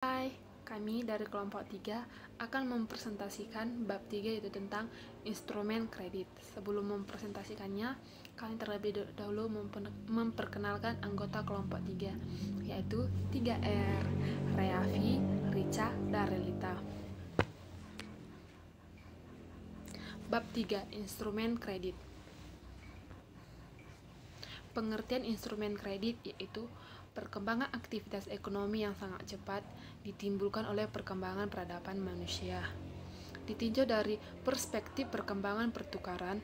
Hai, kami dari kelompok 3 akan mempresentasikan bab 3 yaitu tentang instrumen kredit. Sebelum mempresentasikannya, kami terlebih dahulu memperkenalkan anggota kelompok 3 yaitu 3R, Reavi, Rica, dan Relita. Bab 3, instrumen kredit. Pengertian instrumen kredit yaitu perkembangan aktivitas ekonomi yang sangat cepat ditimbulkan oleh perkembangan peradaban manusia. Ditinjau dari perspektif perkembangan pertukaran,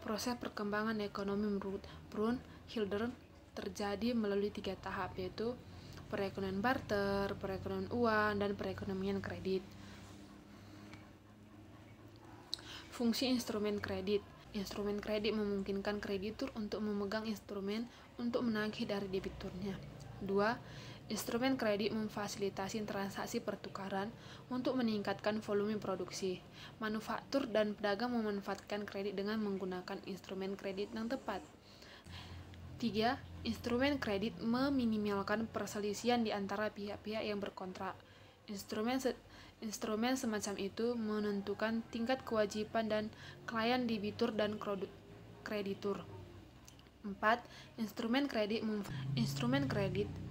proses perkembangan ekonomi menurut Brun-Hilder terjadi melalui 3 tahap, yaitu perekonomian barter, perekonomian uang, dan perekonomian kredit. Fungsi instrumen kredit. Instrumen kredit memungkinkan kreditur untuk memegang instrumen untuk menagih dari debiturnya. 2. Instrumen kredit memfasilitasi transaksi pertukaran untuk meningkatkan volume produksi. Manufaktur dan pedagang memanfaatkan kredit dengan menggunakan instrumen kredit yang tepat. 3. Instrumen kredit meminimalkan perselisihan di antara pihak-pihak yang berkontrak. Instrumen semacam itu menentukan tingkat kewajiban dan klien debitur dan kreditur. 4. Instrumen kredit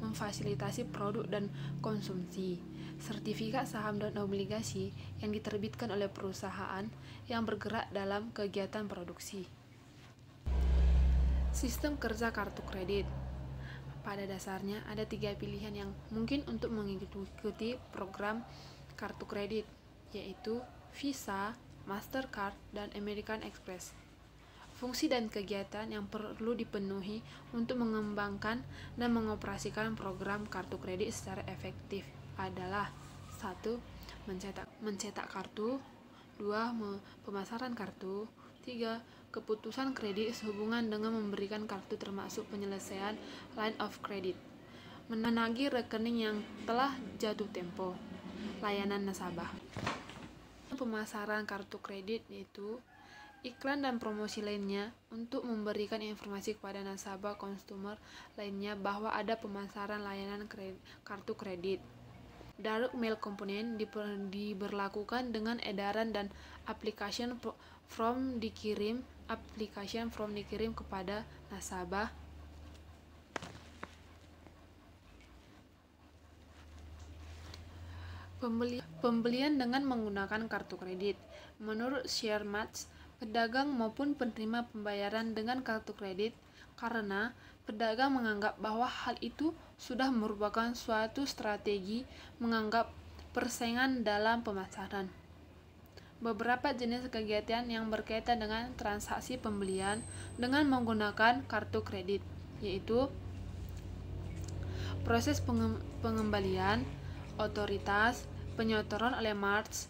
memfasilitasi produk dan konsumsi. Sertifikat saham dan obligasi yang diterbitkan oleh perusahaan yang bergerak dalam kegiatan produksi. Sistem kerja kartu kredit. Pada dasarnya ada 3 pilihan yang mungkin untuk mengikuti program kartu kredit, yaitu Visa, Mastercard, dan American Express. Fungsi dan kegiatan yang perlu dipenuhi untuk mengembangkan dan mengoperasikan program kartu kredit secara efektif adalah 1. Mencetak kartu, 2. Pemasaran kartu, 3. Keputusan kredit sehubungan dengan memberikan kartu termasuk penyelesaian line of credit, menagih rekening yang telah jatuh tempo, layanan nasabah. Pemasaran kartu kredit yaitu iklan dan promosi lainnya untuk memberikan informasi kepada nasabah konsumer lainnya bahwa ada pemasaran layanan kartu kredit. Direct mail komponen diberlakukan dengan edaran dan application form dikirim kepada nasabah. Pembelian dengan menggunakan kartu kredit. Menurut Shermatz, pedagang maupun penerima pembayaran dengan kartu kredit karena pedagang menganggap bahwa hal itu sudah merupakan suatu strategi menganggap persaingan dalam pemasaran. Beberapa jenis kegiatan yang berkaitan dengan transaksi pembelian dengan menggunakan kartu kredit, yaitu proses pengembalian, otoritas, penyetoran oleh March,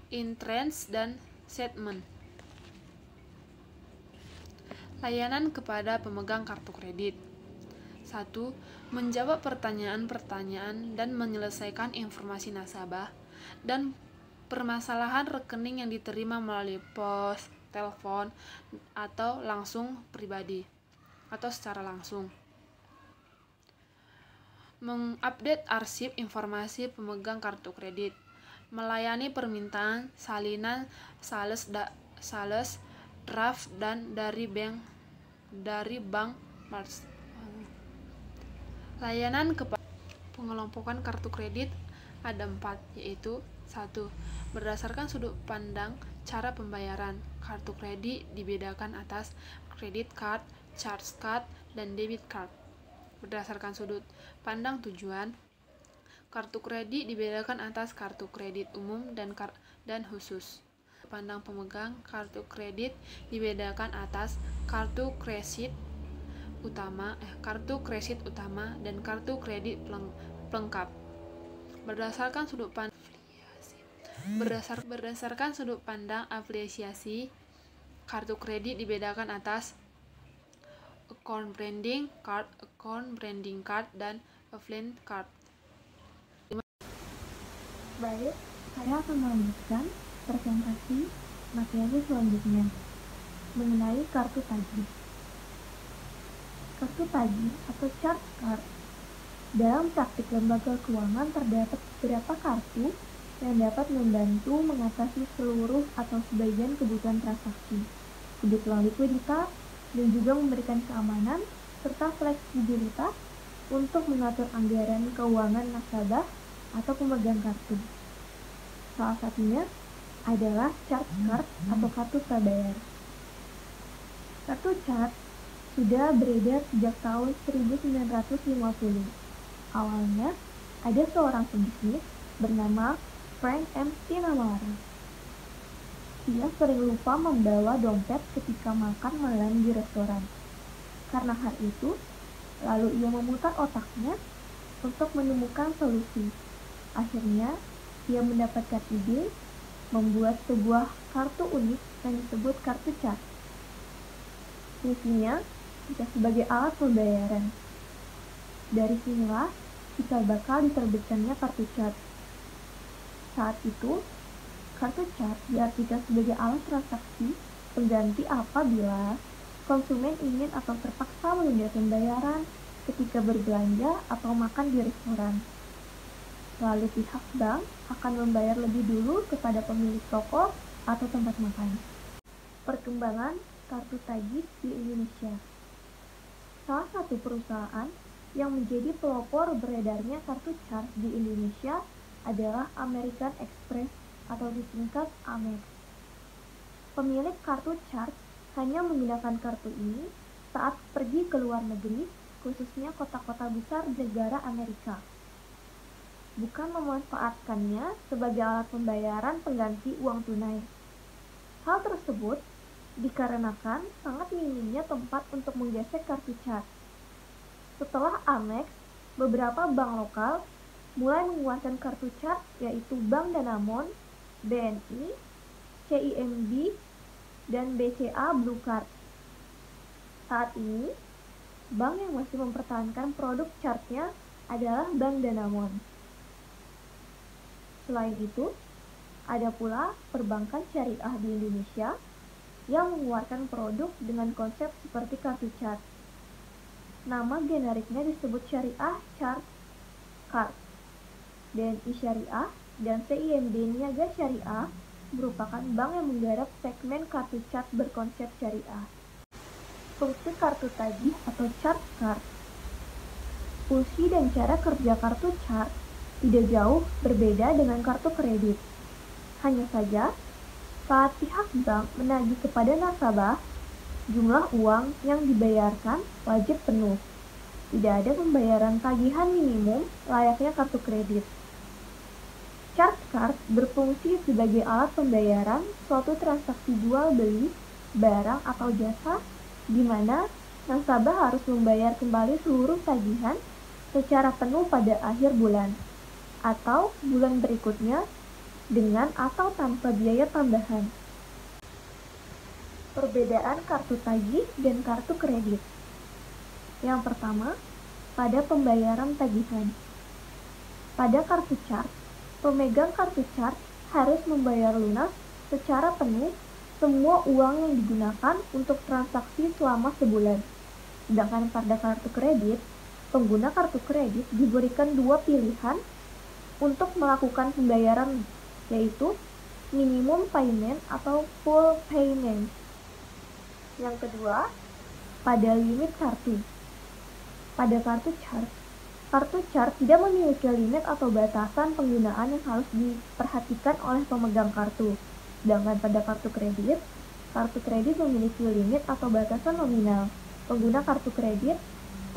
interest dan settlement. Layanan kepada pemegang kartu kredit. 1. Menjawab pertanyaan-pertanyaan dan menyelesaikan informasi nasabah dan permasalahan rekening yang diterima melalui pos, telepon, atau langsung pribadi atau secara langsung. Mengupdate arsip informasi pemegang kartu kredit. Melayani permintaan salinan sales, draft dan dari bank March. Layanan kepada pengelompokan kartu kredit ada 4, yaitu 1. Berdasarkan sudut pandang cara pembayaran, kartu kredit dibedakan atas credit card, charge card, dan debit card. Berdasarkan sudut pandang tujuan, kartu kredit dibedakan atas kartu kredit umum dan khusus. Pandang pemegang kartu kredit dibedakan atas kartu kredit utama dan kartu kredit pelengkap. Berdasarkan sudut pandang afiliasi, kartu kredit dibedakan atas account branding card, dan affiliate card. Baik, saya akan melanjutkan presentasi materi selanjutnya mengenai kartu tagih. kartu tagih atau charge card. Dalam praktik lembaga keuangan terdapat beberapa kartu yang dapat membantu mengatasi seluruh atau sebagian kebutuhan transaksi, kebutuhan likuiditas, dan juga memberikan keamanan serta fleksibilitas untuk mengatur anggaran keuangan nasabah atau pemegang kartu. Salah satunya adalah charge card atau kartu prabayar. Kartu charge sudah beredar sejak tahun 1950. Awalnya, ada seorang pebisnis bernama Frank M. Tinamara. Dia sering lupa membawa dompet ketika makan malam di restoran. Karena hal itu, lalu ia memutar otaknya untuk menemukan solusi. Akhirnya, ia mendapatkan ide membuat sebuah kartu unik yang disebut kartu charge. Fungsinya bisa sebagai alat pembayaran. Dari sinilah cikal bakal diterbitkannya kartu charge. Saat itu, kartu charge diartikan sebagai alat transaksi pengganti apabila konsumen ingin atau terpaksa menunda pembayaran ketika berbelanja atau makan di restoran. Lalu pihak bank akan membayar lebih dulu kepada pemilik toko atau tempat makan. Perkembangan kartu tagih di Indonesia. Salah satu perusahaan yang menjadi pelopor beredarnya kartu charge di Indonesia adalah American Express atau disingkat Amex. Pemilik kartu charge hanya menggunakan kartu ini saat pergi ke luar negeri, khususnya kota-kota besar negara Amerika. Bukan memanfaatkannya sebagai alat pembayaran pengganti uang tunai. Hal tersebut dikarenakan sangat minimnya tempat untuk menggesek kartu charge. Setelah Amex, beberapa bank lokal mulai mengeluarkan kartu charge yaitu Bank Danamon, BNI, CIMB, dan BCA Blue Card. Saat ini, bank yang masih mempertahankan produk charge-nya adalah Bank Danamon. Selain itu, ada pula perbankan syariah di Indonesia yang mengeluarkan produk dengan konsep seperti kartu charge. Nama generiknya disebut Syariah Charge Card. BNI Syariah dan CIMB Niaga Syariah merupakan bank yang menggarap segmen kartu charge berkonsep syariah. Fungsi kartu tagih atau charge card. Fungsi dan cara kerja kartu charge tidak jauh berbeda dengan kartu kredit. Hanya saja, saat pihak bank menagih kepada nasabah, jumlah uang yang dibayarkan wajib penuh. Tidak ada pembayaran tagihan minimum layaknya kartu kredit. Charge card berfungsi sebagai alat pembayaran suatu transaksi jual beli barang atau jasa di mana nasabah harus membayar kembali seluruh tagihan secara penuh pada akhir bulan atau bulan berikutnya dengan atau tanpa biaya tambahan. Perbedaan kartu tagih dan kartu kredit. Yang pertama, pada pembayaran tagihan. Pada kartu charge, pemegang kartu charge harus membayar lunas secara penuh semua uang yang digunakan untuk transaksi selama sebulan. Sedangkan pada kartu kredit, pengguna kartu kredit diberikan dua pilihan untuk melakukan pembayaran, yaitu minimum payment atau full payment. Yang kedua, pada limit kartu. Pada kartu charge tidak memiliki limit atau batasan penggunaan yang harus diperhatikan oleh pemegang kartu. Sedangkan pada kartu kredit memiliki limit atau batasan nominal. Pengguna kartu kredit,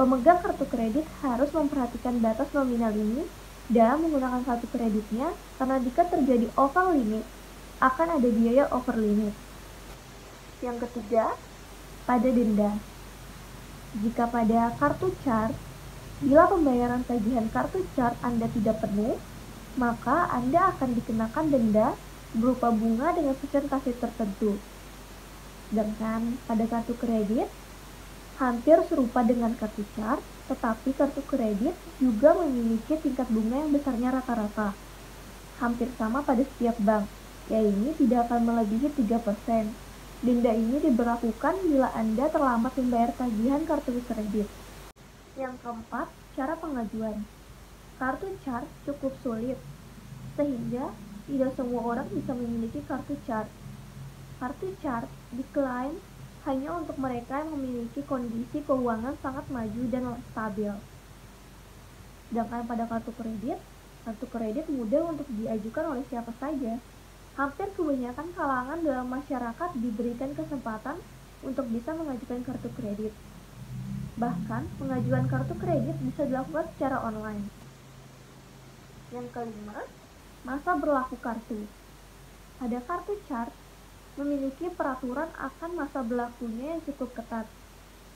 pemegang kartu kredit harus memperhatikan batas nominal ini dalam menggunakan kartu kreditnya karena jika terjadi over limit, akan ada biaya over limit. Yang ketiga, pada denda. Jika pada kartu charge, bila pembayaran tagihan kartu charge Anda tidak penuh, maka Anda akan dikenakan denda berupa bunga dengan persentase tertentu. Sedangkan pada kartu kredit, hampir serupa dengan kartu charge, tetapi kartu kredit juga memiliki tingkat bunga yang besarnya rata-rata. Hampir sama pada setiap bank, yaitu tidak akan melebihi 3%. Denda ini diberlakukan bila Anda terlambat membayar tagihan kartu kredit. Yang keempat, cara pengajuan. Kartu CHART cukup sulit, sehingga tidak semua orang bisa memiliki kartu CHART. Kartu CHART diklaim hanya untuk mereka yang memiliki kondisi keuangan sangat maju dan stabil. Sedangkan pada kartu kredit mudah untuk diajukan oleh siapa saja. Hampir kebanyakan kalangan dalam masyarakat diberikan kesempatan untuk bisa mengajukan kartu kredit. Bahkan, pengajuan kartu kredit bisa dilakukan secara online. Yang kelima, masa berlaku kartu. Pada kartu CHART, memiliki peraturan akan masa berlakunya yang cukup ketat.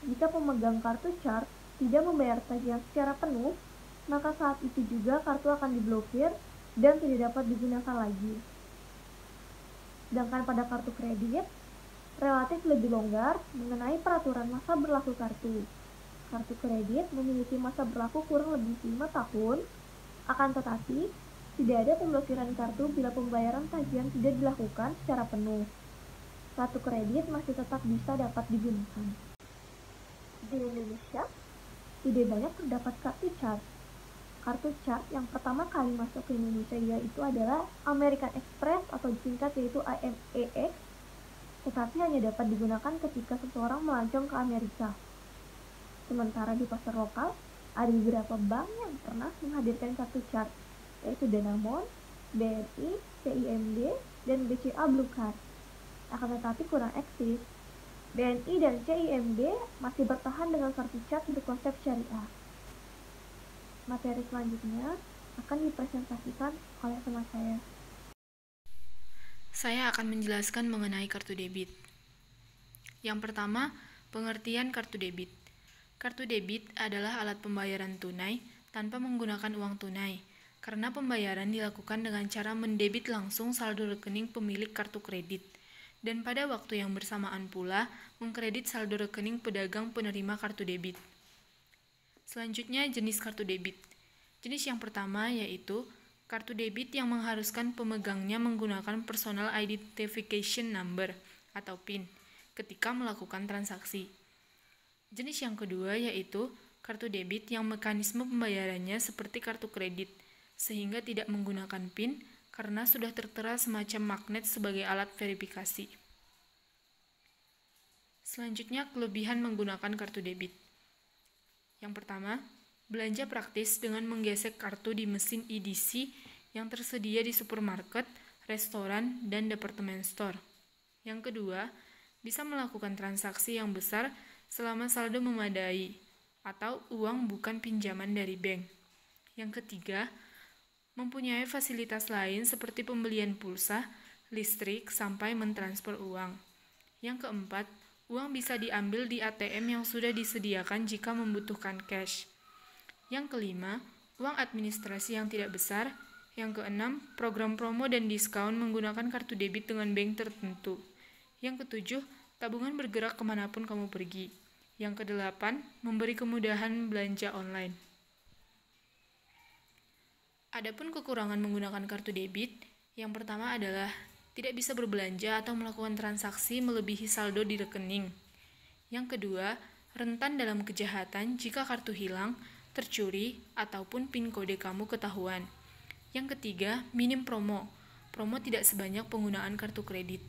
Jika pemegang kartu CHART tidak membayar tagihan secara penuh, maka saat itu juga kartu akan diblokir dan tidak dapat digunakan lagi. Sedangkan pada kartu kredit, relatif lebih longgar mengenai peraturan masa berlaku kartu. Kartu kredit memiliki masa berlaku kurang lebih 5 tahun, akan tetapi tidak ada pemblokiran kartu bila pembayaran tagihan tidak dilakukan secara penuh. Kartu kredit masih tetap bisa dapat digunakan. Di Indonesia, tidak banyak terdapat kartu CHART. Kartu CHART yang pertama kali masuk ke Indonesia yaitu adalah American Express atau disingkat yaitu AMEX, tetapi hanya dapat digunakan ketika seseorang melancong ke Amerika. Sementara di pasar lokal, ada beberapa bank yang pernah menghadirkan kartu CHART, yaitu Danamon, BNI, CIMB, dan BCA Blue Card. Akan tetapi kurang eksis. BNI dan CIMB masih bertahan dengan kartu CHART berkonsep syariah. Materi selanjutnya akan dipresentasikan oleh teman saya. Saya akan menjelaskan mengenai kartu debit. Yang pertama, pengertian kartu debit. Kartu debit adalah alat pembayaran tunai tanpa menggunakan uang tunai, karena pembayaran dilakukan dengan cara mendebit langsung saldo rekening pemilik kartu kredit, dan pada waktu yang bersamaan pula mengkredit saldo rekening pedagang penerima kartu debit. Selanjutnya, jenis kartu debit. Jenis yang pertama yaitu kartu debit yang mengharuskan pemegangnya menggunakan Personal Identification Number atau PIN ketika melakukan transaksi. Jenis yang kedua yaitu kartu debit yang mekanisme pembayarannya seperti kartu kredit, sehingga tidak menggunakan PIN karena sudah tertera semacam magnet sebagai alat verifikasi. Selanjutnya, kelebihan menggunakan kartu debit. Yang pertama, belanja praktis dengan menggesek kartu di mesin EDC yang tersedia di supermarket, restoran, dan departemen store. Yang kedua, bisa melakukan transaksi yang besar selama saldo memadai atau uang bukan pinjaman dari bank. Yang ketiga, mempunyai fasilitas lain seperti pembelian pulsa, listrik, sampai mentransfer uang. Yang keempat, uang bisa diambil di ATM yang sudah disediakan jika membutuhkan cash. Yang kelima, uang administrasi yang tidak besar. Yang keenam, program promo dan diskon menggunakan kartu debit dengan bank tertentu. Yang ketujuh, tabungan bergerak kemanapun kamu pergi. Yang kedelapan, memberi kemudahan belanja online. Adapun kekurangan menggunakan kartu debit, yang pertama adalah tidak bisa berbelanja atau melakukan transaksi melebihi saldo di rekening. Yang kedua, rentan dalam kejahatan jika kartu hilang, tercuri, ataupun PIN kode kamu ketahuan. Yang ketiga, minim promo. Promo tidak sebanyak penggunaan kartu kredit.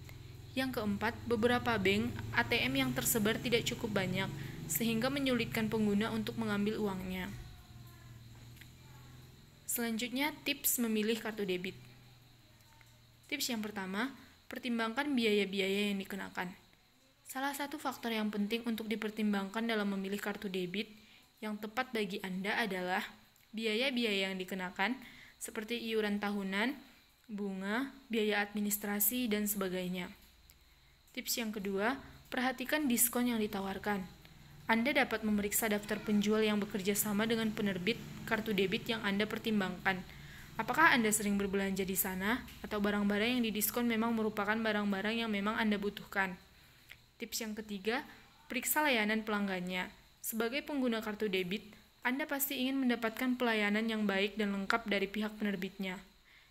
Yang keempat, beberapa bank ATM yang tersebar tidak cukup banyak, sehingga menyulitkan pengguna untuk mengambil uangnya. Selanjutnya, tips memilih kartu debit. Tips yang pertama, pertimbangkan biaya-biaya yang dikenakan. Salah satu faktor yang penting untuk dipertimbangkan dalam memilih kartu debit yang tepat bagi Anda adalah biaya-biaya yang dikenakan, seperti iuran tahunan, bunga, biaya administrasi, dan sebagainya. Tips yang kedua, perhatikan diskon yang ditawarkan. Anda dapat memeriksa daftar penjual yang bekerja sama dengan penerbit kartu debit yang Anda pertimbangkan. Apakah Anda sering berbelanja di sana, atau barang-barang yang didiskon memang merupakan barang-barang yang memang Anda butuhkan. Tips yang ketiga, periksa layanan pelanggannya. Sebagai pengguna kartu debit, Anda pasti ingin mendapatkan pelayanan yang baik dan lengkap dari pihak penerbitnya,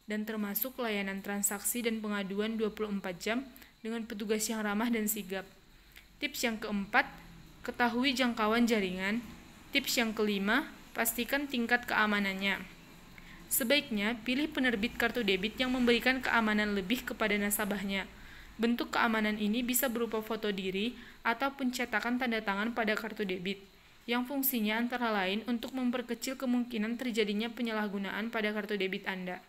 dan termasuk layanan transaksi dan pengaduan 24 jam dengan petugas yang ramah dan sigap. Tips yang keempat, ketahui jangkauan jaringan. Tips yang kelima, pastikan tingkat keamanannya. Sebaiknya pilih penerbit kartu debit yang memberikan keamanan lebih kepada nasabahnya. Bentuk keamanan ini bisa berupa foto diri atau pencetakan tanda tangan pada kartu debit, yang fungsinya antara lain untuk memperkecil kemungkinan terjadinya penyalahgunaan pada kartu debit Anda.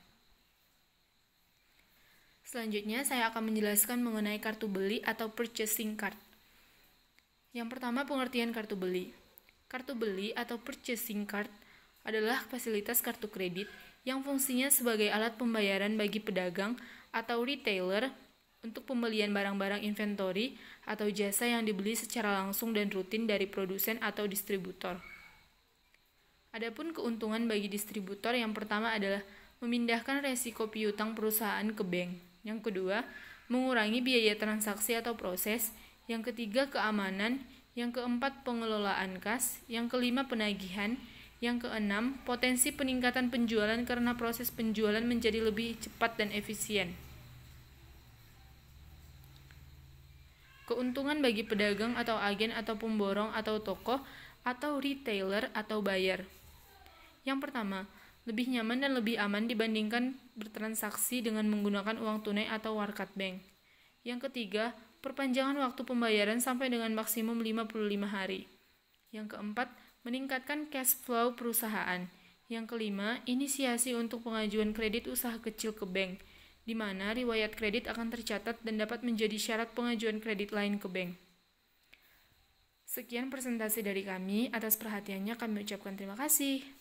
Selanjutnya, saya akan menjelaskan mengenai kartu beli atau purchasing card. Yang pertama, pengertian kartu beli. Kartu beli atau purchasing card adalah fasilitas kartu kredit yang fungsinya sebagai alat pembayaran bagi pedagang atau retailer untuk pembelian barang-barang inventory atau jasa yang dibeli secara langsung dan rutin dari produsen atau distributor. Adapun keuntungan bagi distributor yang pertama adalah memindahkan resiko piutang perusahaan ke bank. Yang kedua, mengurangi biaya transaksi atau proses. Yang ketiga, keamanan. Yang keempat, pengelolaan kas. Yang kelima, penagihan. Yang keenam, potensi peningkatan penjualan karena proses penjualan menjadi lebih cepat dan efisien. Keuntungan bagi pedagang atau agen atau pemborong atau toko atau retailer atau buyer. Yang pertama, lebih nyaman dan lebih aman dibandingkan bertransaksi dengan menggunakan uang tunai atau warkat bank. Yang ketiga, perpanjangan waktu pembayaran sampai dengan maksimum 55 hari. Yang keempat, meningkatkan cash flow perusahaan. Yang kelima, inisiasi untuk pengajuan kredit usaha kecil ke bank, di mana riwayat kredit akan tercatat dan dapat menjadi syarat pengajuan kredit lain ke bank. Sekian presentasi dari kami. Atas perhatiannya kami ucapkan terima kasih.